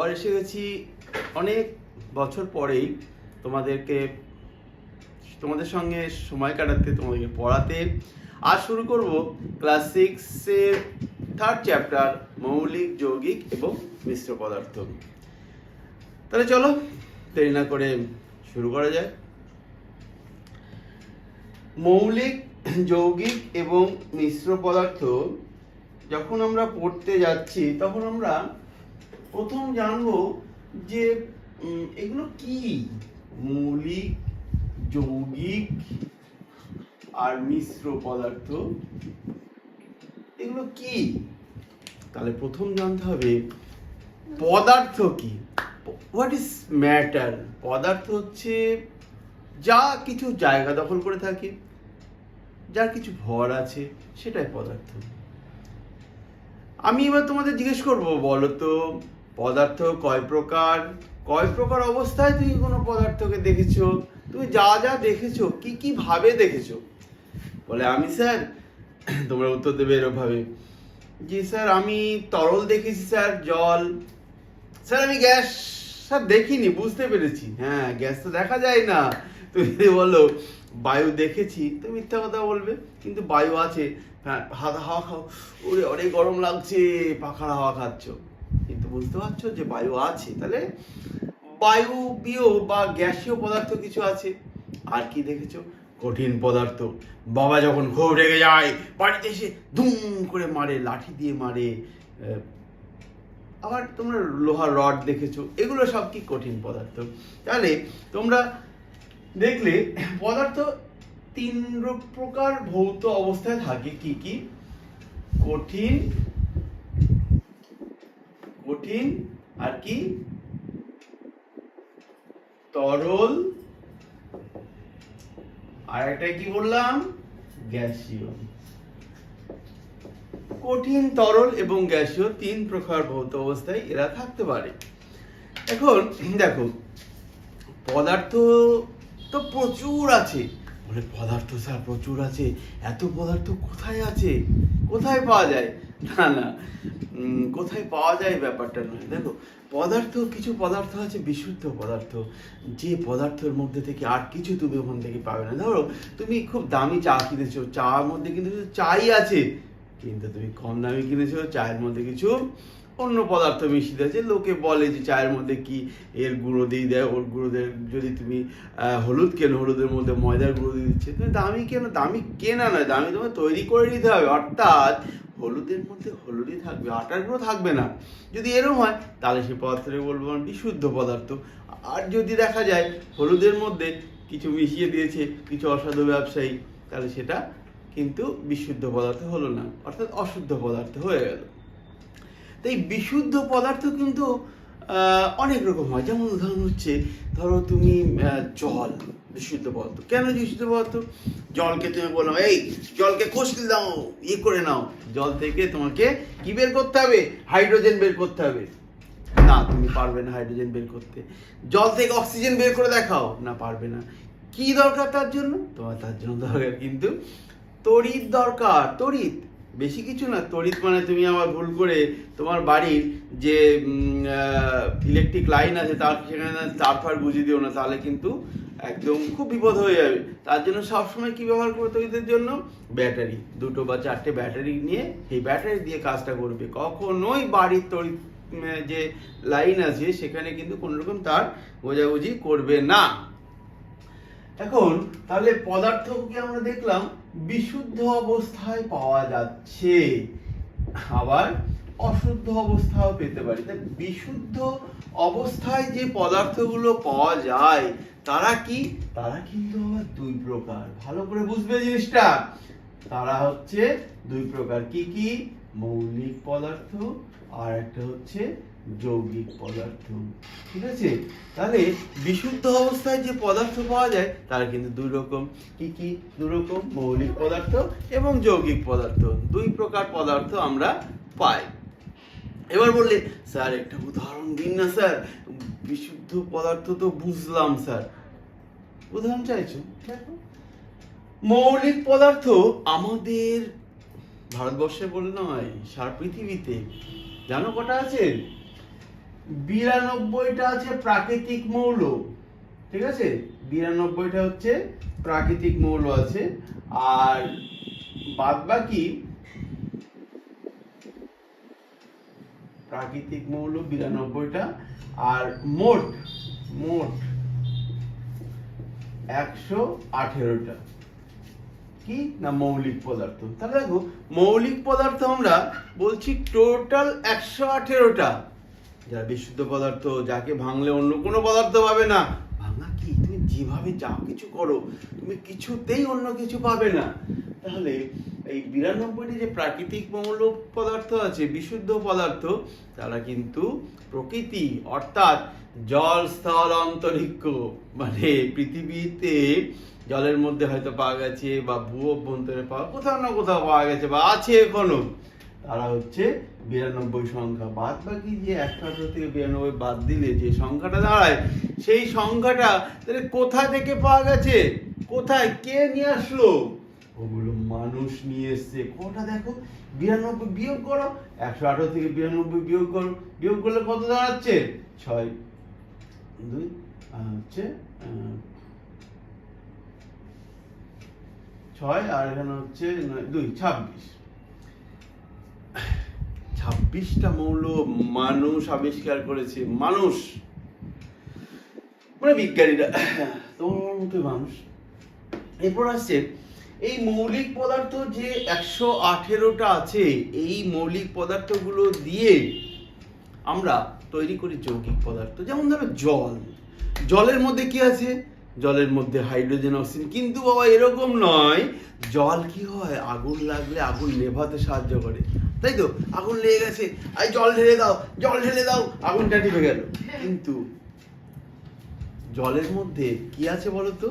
আবার এসে গেছি অনেক বছর পরেই তোমাদের সঙ্গে সময় কাটাতে, তোমাদেরকে পড়াতে। আজ শুরু করব ক্লাস 6-এর 3rd চ্যাপ্টার, মৌলিক, যৌগিক এবং মিশ্র পদার্থ। তাহলে চলো দেরি না করে শুরু করা যায়। মৌলিক, যৌগিক এবং মিশ্র পদার্থ যখন আমরা পড়তে যাচ্ছি তখন আমরা প্রথম জানবো যে এগুলো কি। মৌলিক, যৌগিক আর মিশ্র পদার্থ এগুলো কি। তাহলে প্রথম জানতে হবে পদার্থ কি। What is matter. পদার্থ হচ্ছে যা কিছু জায়গা দখল করে থাকে, যার কিছু ভর আছে, সেটাই পদার্থ। আমি এবার তোমাদের জিজ্ঞেস করব, বলো তো পদার্থ কয় প্রকার, কয় প্রকার অবস্থায় তুমি কোনো পদার্থকে দেখেছো, তুমি যা যা দেখেছো কি কি ভাবে দেখেছো। বলে আমি স্যার, তোমরা উত্তর দেবে এরকম ভাবে, জি স্যার আমি তরল দেখেছি, স্যার জল। স্যার আমি গ্যাস স্যার দেখিনি, বুঝতে পেরেছি। হ্যাঁ, গ্যাস তো দেখা যায় না। তুমি যদি বলো বায়ু দেখেছি, তো মিথ্যা কথা বলবে। কিন্তু বায়ু আছে, হ্যাঁ হাওয়া খাও, ওরে অনেক গরম লাগছে, পাখার হাওয়া খাচ্ছ, কিন্তু বুঝতে পারছো যে বায়ু আছে। তাহলে বায়ুবীয় বা গ্যাসীয় পদার্থ কিছু আছে। আর কি দেখেছো? কঠিন পদার্থ। বাবা যখন খুব রেগে যায়, বাড়িতে এসে ধুম করে মারে, লাঠি দিয়ে মারে। আবার তোমরা লোহার রড দেখেছো, এগুলো সব কি কঠিন পদার্থ। তাহলে তোমরা দেখলে পদার্থ 3 প্রকার ভৌত অবস্থায় থাকে। কি কি? কঠিন, কঠিন আর কি, তরল, আর একটা কি বললাম, গ্যাসীয়। কঠিন, তরল এবং গ্যাসীয় 3 প্রকার ভৌত অবস্থায় এরা থাকতে পারে। এখন দেখো, পদার্থ তো প্রচুর আছে। বলে পদার্থ স্যার প্রচুর আছে, এত পদার্থ কোথায় আছে, কোথায় পাওয়া যায়? না না, কোথায় পাওয়া যায় ব্যাপারটা নয়। দেখো, পদার্থ, কিছু পদার্থ আছে বিশুদ্ধ পদার্থ, যে পদার্থের মধ্যে থেকে আর কিছু তুমি ওখান থেকে পাবে না। ধরো তুমি খুব দামি চা কিনেছো, চার মধ্যে কিন্তু চাই আছে, কিন্তু তুমি কম দামি কিনেছো, চায়ের মধ্যে কিছু অন্য পদার্থ মিশিয়ে আছে। লোকে বলে যে চায়ের মধ্যে কি এর গুঁড়ো দিয়ে দেয়, ওর গুঁড়ো দেয়। যদি তুমি হলুদ কেনো, হলুদের মধ্যে ময়দার গুঁড়ো দিয়ে দিচ্ছে। তুমি দামি কেনো, দামি কেনা নয়, দামি তোমার তৈরি করে নিতে হবে। অর্থাৎ হলুদের মধ্যে হলুদই থাকবে, আটার গুঁড়ো থাকবে না। যদি এরকম হয় তাহলে সেই পদার্থটাকে বলবো বিশুদ্ধ পদার্থ। আর যদি দেখা যায় হলুদের মধ্যে কিছু মিশিয়ে দিয়েছে কিছু অসাধু ব্যবসায়ী, তাহলে সেটা কিন্তু বিশুদ্ধ পদার্থ হলো না, অর্থাৎ অশুদ্ধ পদার্থ হয়ে গেল। তো এই বিশুদ্ধ পদার্থ কিন্তু অনেক রকম হয়। যেমন উদাহরণ হচ্ছে, ধরো তুমি জল বিশুদ্ধ পদার্থ। কেন বিশুদ্ধ পদার্থ? জলকে তুমি বলো এই জলকে কষতে দাও, করে নাও, জল থেকে তোমাকে কি বের করতে হবে? হাইড্রোজেন বের করতে হবে। না, তুমি পারবে না হাইড্রোজেন বের করতে। জল থেকে অক্সিজেন বের করে দেখাও, না পারবে না। কি দরকার তার জন্য? তোমার তার জন্য দরকার কিন্তু তড়িৎ দরকার। তড়িৎ, বেশি কিছু না। তড়িৎ মানে তুমি আবার ভুল করে তোমার বাড়ির যে ইলেকট্রিক লাইন আছে তার সেখানে তার গুঁজে দিও না, তাহলে কিন্তু একদম খুব বিপদ হয়ে যাবে। তার জন্য সবসময় কি ব্যবহার করতে তড়িতের জন্য? ব্যাটারি, 2 বা 4টে ব্যাটারি নিয়ে সেই ব্যাটারি দিয়ে কাজটা করবে। কখনোই বাড়ির তড়িৎ যে লাইন আছে সেখানে কিন্তু কোনো রকম তার গোজাগুজি করবে না। এখন তাহলে পদার্থকে আমরা দেখলাম বিশুদ্ধ অবস্থায় পাওয়া যাচ্ছে, আবার অশুদ্ধ অবস্থাও পেতে পারি। তাই বিশুদ্ধ অবস্থায় যে পদার্থগুলো পাওয়া যায় তারা কি? তারা কিন্তু আবার 2 প্রকার। ভালো করে বুঝবে জিনিসটা। তারা হচ্ছে 2 প্রকার। কি কি? মৌলিক পদার্থ আর একটা হচ্ছে যৌগিক পদার্থ। ঠিক আছে? তাহলে বিশুদ্ধ অবস্থায় যে পদার্থ পাওয়া যায় তার কিন্তু 2 রকম। কি কি 2 রকম? মৌলিক পদার্থ এবং যৌগিক পদার্থ। 2 প্রকার পদার্থ আমরা পাই। এবার বললে স্যার একটা উদাহরণ দিন না স্যার। বিশুদ্ধ পদার্থ তো বুঝলাম স্যার, উদাহরণ চাইছো? দেখো, মৌলিক পদার্থ আমাদের ভারতবর্ষে বলে নয়, সারা পৃথিবীতে জানো কটা আছে? 92টা আছে প্রাকৃতিক মৌল, ঠিক আছে, 92টা হচ্ছে প্রাকৃতিক মৌল আছে, আর বাদ বাকি প্রাকৃতিক মৌল 92টা, আর মোট 118টা কি না মৌলিক পদার্থ। তাহলে দেখো মৌলিক পদার্থ আমরা বলছি টোটাল 118টা, যারা বিশুদ্ধ পদার্থ, যাকে ভাঙলে অন্য কোনো পদার্থ পাবে না। ভাঙা কি, তুমি যেভাবে যা কিছু করো তুমি কিছুতেই অন্য কিছু পাবে না। তাহলে এই 92টি যে প্রাকৃতিক মৌল পদার্থ আছে, বিশুদ্ধ পদার্থ, তারা কিন্তু প্রকৃতি অর্থাৎ জল, স্থল, অন্তরিক্ষ, মানে পৃথিবীতে জলের মধ্যে হয়তো পাওয়া গেছে বা ভূ অভ্যন্তরে কোথাও না কোথাও পাওয়া গেছে বা আছে এখনো, তারা হচ্ছে 92 সংখ্যা। বাদ বাকি যে 118 থেকে 92 বাদ দিলে যে সংখ্যাটা দাঁড়ায়, সেই সংখ্যাটা তাহলে কোথা থেকে পাওয়া গেছে, কোথায় কে নিয়ে আসলো? ওগুলো মানুষ নিয়ে এসছে। কটা দেখো, 92 বিয়োগ করো, 118 থেকে 92 বিয়োগ করো, বিয়োগ করলে কত দাঁড়াচ্ছে? 6 2 হচ্ছে 6, আর এখানে হচ্ছে 2 26টা মৌল মানুষ আবিষ্কার করেছে। মানুষ মানে বিজ্ঞানীরা, তোমার মতো মানুষ। এরপর আসছে এই মৌলিক পদার্থ যে 118টা আছে, এই মৌলিক পদার্থগুলো দিয়ে আমরা তৈরি করি যৌগিক পদার্থ। যেমন ধরো জল, জলের মধ্যে কি আছে? জলের মধ্যে হাইড্রোজেন, অক্সিজেন। কিন্তু বাবা এরকম নয়, জল কি হয়, আগুন লাগলে আগুন নেভাতে সাহায্য করে, তাই তো? আগুন লেগে গেছে, আই জল ঢেলে দাও, জল ঢেলে দাও, আগুনটা নিভে গেল। কিন্তু জলের মধ্যে কি আছে বলো তো?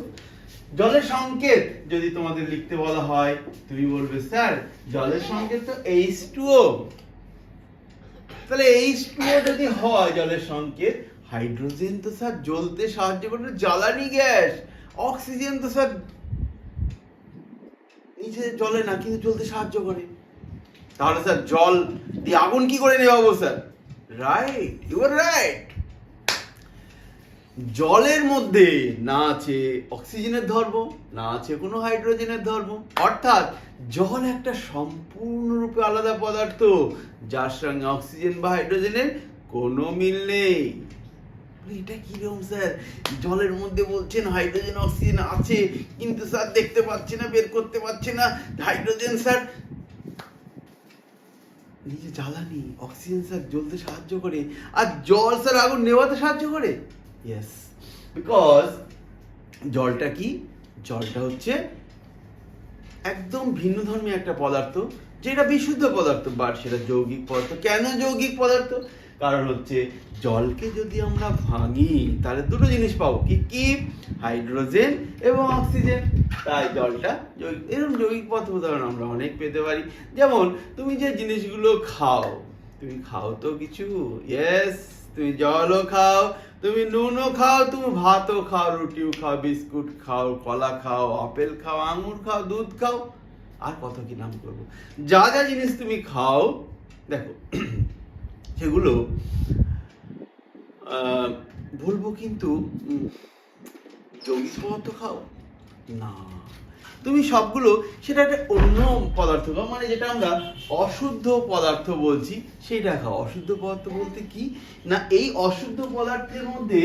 জলের সংকেত যদি তোমাদের লিখতে বলা হয়, তুমি বলবে স্যার জলের সংকেত তো H2O। তাহলে H2O যদি হয় জলের সংকেত, হাইড্রোজেন তো স্যার জ্বলতে সাহায্য করে, জ্বালানি গ্যাস। অক্সিজেন তো স্যার নিচে জ্বলে না, কিন্তু জ্বলতে সাহায্য করে। তাহলে স্যার জল দিয়ে আগুন কি করে নেভাবো sir? Right, you are right. জলের মধ্যে না আছে অক্সিজেনের ধর্ম, না আছে কোনো হাইড্রোজেনের ধর্ম, অর্থাৎ জল একটা সম্পূর্ণরূপে আলাদা পদার্থ, যার সঙ্গে অক্সিজেন বা হাইড্রোজেনের কোনো মিল নেই। এটা কিরকম স্যার? জলের মধ্যে বলছেন হাইড্রোজেন অক্সিজেন আছে, কিন্তু স্যার দেখতে পাচ্ছি না, বের করতে পারছি না। হাইড্রোজেন স্যার নিজে জ্বালানি, অক্সিজেন স্যার জ্বলতে সাহায্য করে, আর জল স্যার আগুন নেভাতে সাহায্য করে। ইয়েস, বিকজ জলটা কি? জলটা হচ্ছে একদম ভিন্ন ধর্মী একটা পদার্থ, যেটা বিশুদ্ধ পদার্থ, বাট সেটা যৌগিক পদার্থ। কেন যৌগিক পদার্থ? কারণ হচ্ছে জলকে যদি আমরা ভাঙি তাহলে দুটো জিনিস পাবো, কি কি? হাইড্রোজেন এবং অক্সিজেন। তাই জলটা যৌগিক। এরকম যৌগিক পদার্থ উদাহরণ আমরা অনেক পেতে পারি। যেমন তুমি যে জিনিসগুলো খাও, তুমি খাও তো কিছু, ইয়েস, তুমি জলও খাও, তুমি নুনও খাও, তুমি ভাতও খাও, রুটিও খাও, বিস্কুট খাও, কলা খাও, আপেল খাও, আঙুর খাও, দুধ খাও, আর কত কি নাম করবো। যা যা জিনিস তুমি খাও, দেখো সেগুলো বলবো, কিন্তু যৌগিক পদার্থ খাও না, তুমি সবগুলো সেটা একটা অন্য পদার্থ খাও, মানে যেটা আমরা অশুদ্ধ পদার্থ বলছি সেটা খাও। অশুদ্ধ পদার্থ বলতে কি না, এই অশুদ্ধ পদার্থের মধ্যে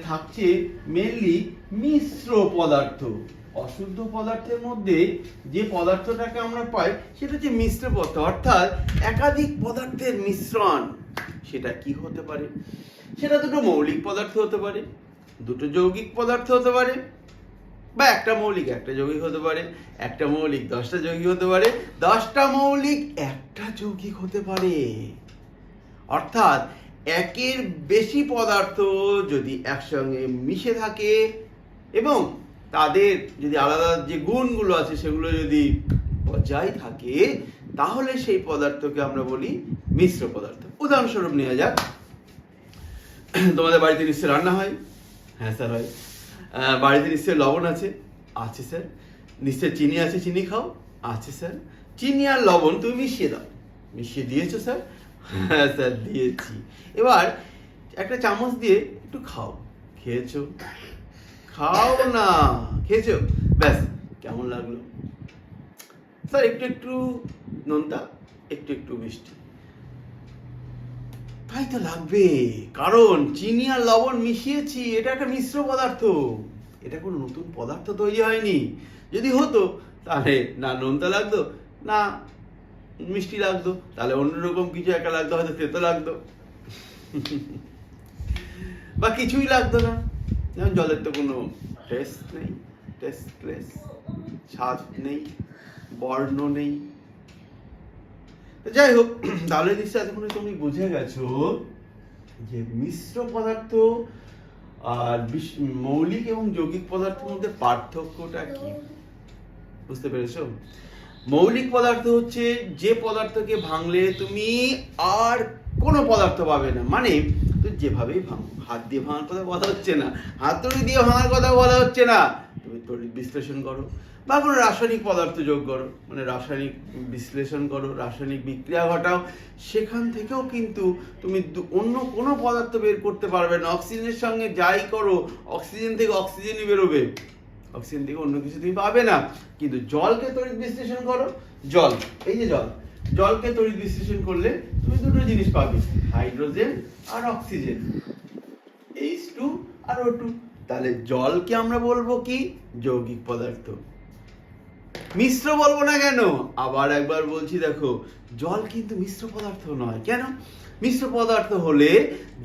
থাকছে মেনলি মিশ্র পদার্থ। অশুদ্ধ পদার্থের মধ্যে যে পদার্থটাকে আমরা পাই সেটা হচ্ছে মিশ্র পদার্থ, অর্থাৎ একাধিক পদার্থের মিশ্রণ। সেটা কি হতে পারে? সেটা দুটো মৌলিক পদার্থ হতে পারে, দুটো যৌগিক পদার্থ হতে পারে, বা একটা মৌলিক একটা যৌগিক হতে পারে, একটা মৌলিক 10টা যৌগিক হতে পারে, 10টা মৌলিক একটা যৌগিক হতে পারে। অর্থাৎ একের বেশি পদার্থ যদি একসঙ্গে মিশে থাকে এবং তাদের যদি আলাদা যে গুণগুলো আছে সেগুলো যদি বজায় থাকে, তাহলে সেই পদার্থকে আমরা বলি মিশ্র পদার্থ। উদাহরণস্বরূপ নেওয়া যাক, তোমাদের বাড়িতে নিশ্চয় রান্না হয়? হ্যাঁ স্যার হয়। বাড়িতে নিশ্চয় লবণ আছে? আছে স্যার। নিশ্চয় চিনি আছে? চিনি খাও? আছে স্যার। চিনি আর লবণ তুমি মিশিয়ে দাও। মিশিয়ে দিয়েছো স্যার? হ্যাঁ স্যার দিয়েছি। এবার একটা চামচ দিয়ে একটু খাও। খেয়েছো? খাও না, খেয়েছো? ব্যাস, কেমন লাগলো? স্যার একটু একটু নোনতা, একটু একটু মিষ্টি। তাই তো লাগবে, কারণ চিনি আর লবণ মিশিয়েছি, এটা একটা মিশ্র পদার্থ, এটা কোনো নতুন পদার্থ তৈরি হয়নি। যদি হতো তাহলে না নোনতা লাগতো, না মিষ্টি লাগতো, তাহলে অন্যরকম কিছু একটা লাগতো, হয়তো তেতো লাগতো বা কিছুই লাগতো না। যেমন জলের তো কোনো টেস্ট নেই, টেস্টলেস, স্বাদ নেই, বর্ণ নেই। যাই হোক, তাহলে নিশ্চয় এতক্ষণে তুমি বুঝে গেছো যে মিশ্র পদার্থ আর মৌলিক এবং যৌগিক পদার্থের মধ্যে পার্থক্যটা কি। বুঝতে পেরেছো? মৌলিক পদার্থ হচ্ছে যে পদার্থকে ভাঙলে তুমি আর কোনো পদার্থ পাবে না। মানে তুই যেভাবেই ভাঙো, হাত দিয়ে ভাঙার কথা বলা হচ্ছে না, হাতুড়ি দিয়ে ভাঙার কথা বলা হচ্ছে না, তুমি তড়িৎ বিশ্লেষণ করো বা কোনো রাসায়নিক পদার্থ যোগ করো, মানে রাসায়নিক বিশ্লেষণ করো, রাসায়নিক বিক্রিয়া ঘটাও, সেখান থেকেও কিন্তু তুমি অন্য কোনো পদার্থ বের করতে পারবে না। অক্সিজেনের সঙ্গে যাই করো, অক্সিজেন থেকে অক্সিজেনই বেরোবে, অক্সিজেন থেকে অন্য কিছু তুমি পাবে না। কিন্তু জলকে তড়িৎ বিশ্লেষণ করো, জল, এই যে জল, জলকে তড়িৎ বিশ্লেষণ করলে তুমি দুটো জিনিস পাবে, হাইড্রোজেন আর অক্সিজেন, H2 আর O2। তাহলে জলকে আমরা বলবো কি? যৌগিক পদার্থ। মিশ্র বলবো না কেন? আবার একবার বলছি, দেখো, জল কিন্তু মিশ্র পদার্থ নয়। কেন? মিশ্র পদার্থ হলে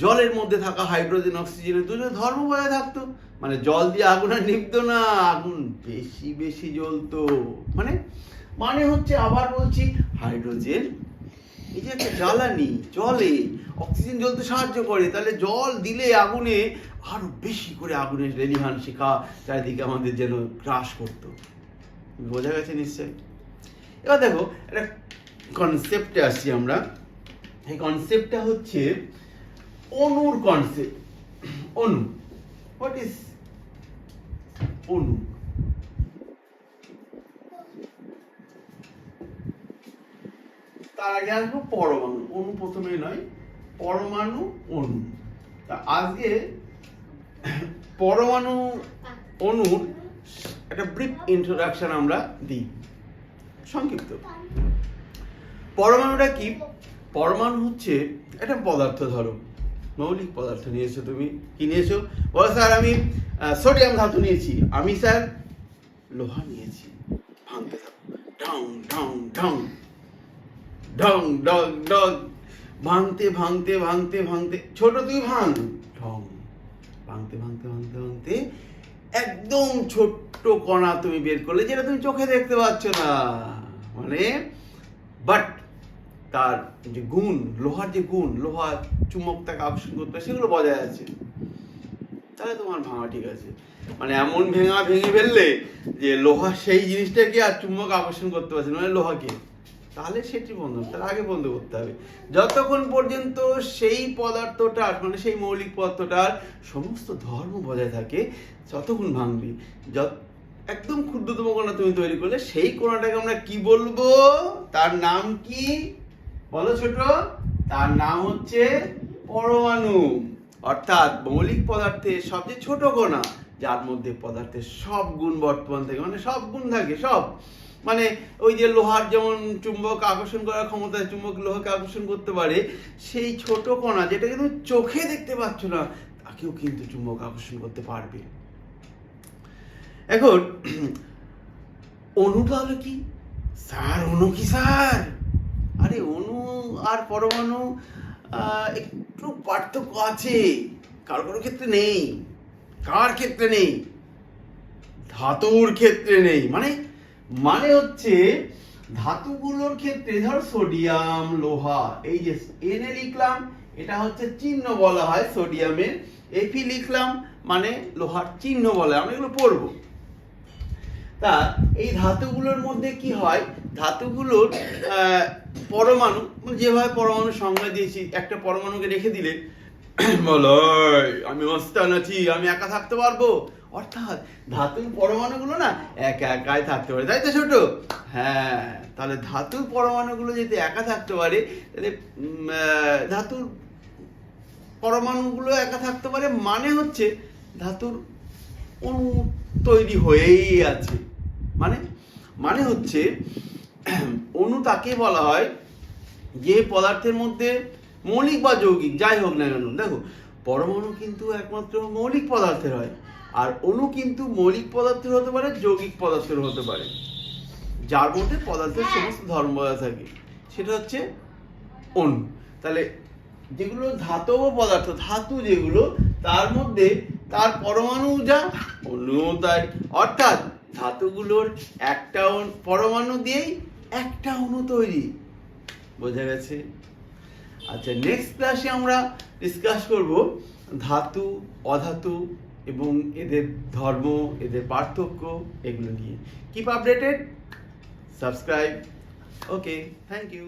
জলের মধ্যে থাকা হাইড্রোজেন অক্সিজেনের দুটো ধর্ম বজায় থাকতো, মানে জল দিয়ে আগুন আর নিভতো না, আগুন বেশি বেশি জ্বলতো। মানে মানে হচ্ছে, আবার বলছি, হাইড্রোজেন এই যে একটা জ্বালানি, জলে অক্সিজেন জ্বলতে সাহায্য করে, তাহলে জল দিলে আগুনে আরো বেশি করে আগুনের লেলিহান শিখা চারিদিকে আমাদের যেন গ্রাস করতো। বোঝা গেছে নিশ্চয়? এবার দেখো, একটা কনসেপ্টে আসছি আমরা। এই কনসেপ্টটা হচ্ছে অণুর কনসেপ্ট। অণু, হোয়াট ইজ অণু? তার আগে আসবো পরমাণু। অণু প্রথমে নয়, পরমাণু, অণু। তা আজকে পরমাণু অণুর একটা ব্রিফ ইন্ট্রোডাকশন আমরা দিই, সংক্ষিপ্ত। পরমাণুটা কি? পরমাণু হচ্ছে একটা পদার্থ। ধরো মৌলিক পদার্থ নিয়েছো, তুমি কি নিয়েছো? বলো স্যার আমি সোডিয়াম ধাতু নিয়েছি। আমি স্যার লোহা নিয়েছি। ভাঙতে থাকো, ঢং ঢং ঢং ঢং ডগ ডগ, ভাঙতে ভাঙতে ভাঙতে ভাঙতে, ছোট তুই ভাঙ, ঢং, ভাঙতে ভাঙতে ভাঙতে ভাঙতে একদম ছোট্ট কণা তুমি বের করলে, যেটা তুমি চোখে দেখতে পাচ্ছ না। মানে বাট তার যে গুণ, লোহার যে গুণ, লোহার চুম্বক তাকে আকর্ষণ করতে, সেগুলো বজায় আছে। তাহলে তোমার ভাঙা ঠিক আছে। মানে এমন ভেঙে ফেললে যে লোহা সেই জিনিসটাকে আর চুম্বক আকর্ষণ করতে পারছে, মানে লোহাকে, তাহলে সেটি বন্ধ, তার আগে বন্ধ করতে হবে। যতক্ষণ পর্যন্ত সেই পদার্থটার, মানে সেই মৌলিক পদার্থটার সমস্ত ধর্ম বজায় থাকে, ততক্ষণ ভাঙবি। একদম ক্ষুদ্রতম কণা তুমি তৈরি করলে, সেই কণাটাকে আমরা কি বলবো? তার নাম কি? বলো ছোট। তার নাম হচ্ছে পরমাণু। অর্থাৎ মৌলিক পদার্থের সবচেয়ে ছোট কণা, যার মধ্যে পদার্থের সব গুণ বর্তমান থাকে, মানে সব গুণ থাকে, সব। মানে ওই যে লোহার যেমন চুম্বক আকর্ষণ করার ক্ষমতা, চুম্বক লোহাকে আকর্ষণ করতে পারে, সেই ছোট কণা যেটাকে তুমি চোখে দেখতে পাচ্ছ না, তাকেও কিন্তু চুম্বক আকর্ষণ করতে পারবে। এখন অণুটা হলো কি? স্যার অণু কি স্যার? আরে অণু আর পরমাণু একটু পার্থক্য আছে, কারো কারো ক্ষেত্রে নেই। কার ক্ষেত্রে নেই? ধাতুর ক্ষেত্রে নেই। মানে হচ্ছে ধাতুগুলোর ক্ষেত্রে, ধর সোডিয়াম, লোহা, এই যে Na লিখলাম, এটা হচ্ছে চিহ্ন বলা হয় সোডিয়ামের। Fe লিখলাম, মানে লোহার চিহ্ন বলা হয়, আমরা এগুলো পড়বো। তা এই ধাতুগুলোর মধ্যে কি হয়? ধাতুগুলোর পরমাণু, যেভাবে পরমাণু সংজ্ঞা দিয়েছি, একটা পরমাণুকে রেখে দিলে বলো আমি মস্তান আছি, আমি একা থাকতে পারবো। অর্থাৎ ধাতুর পরমাণুগুলো না একা একাই থাকতে পারে, তাই তো ছোট? হ্যাঁ, তাহলে ধাতুর পরমাণুগুলো যদি একা থাকতে পারে, তাহলে ধাতুর পরমাণুগুলো একা থাকতে পারে, মানে হচ্ছে ধাতুর অণু তৈরি হয়েই আছে। মানে হচ্ছে অণু তাকে বলা হয় যে পদার্থের মধ্যে মৌলিক বা যৌগিক যাই হোক না কেন, দেখো পরমাণু কিন্তু একমাত্র মৌলিক পদার্থের হয়, আর অণু কিন্তু মৌলিক পদার্থের হতে পারে, যৌগিক পদার্থের হতে পারে, যার মধ্যে পদার্থের সমস্ত ধর্ম থাকে, সেটা হচ্ছে অণু। তাহলে যেগুলো ধাতব পদার্থ, ধাতু যেগুলো, তার মধ্যে তার পরমাণু যা, অণুও তাই। অর্থাৎ ধাতুগুলোর একটা পরমাণু দিয়েই একটা অণু তৈরি। বোঝা গেছে? আচ্ছা, নেক্সট ক্লাসে আমরা ডিসকাস করব ধাতু, অধাতু এবং এদের ধর্ম, এদের পার্থক্য, এগুলো নিয়ে। Keep updated, subscribe. Okay, thank you.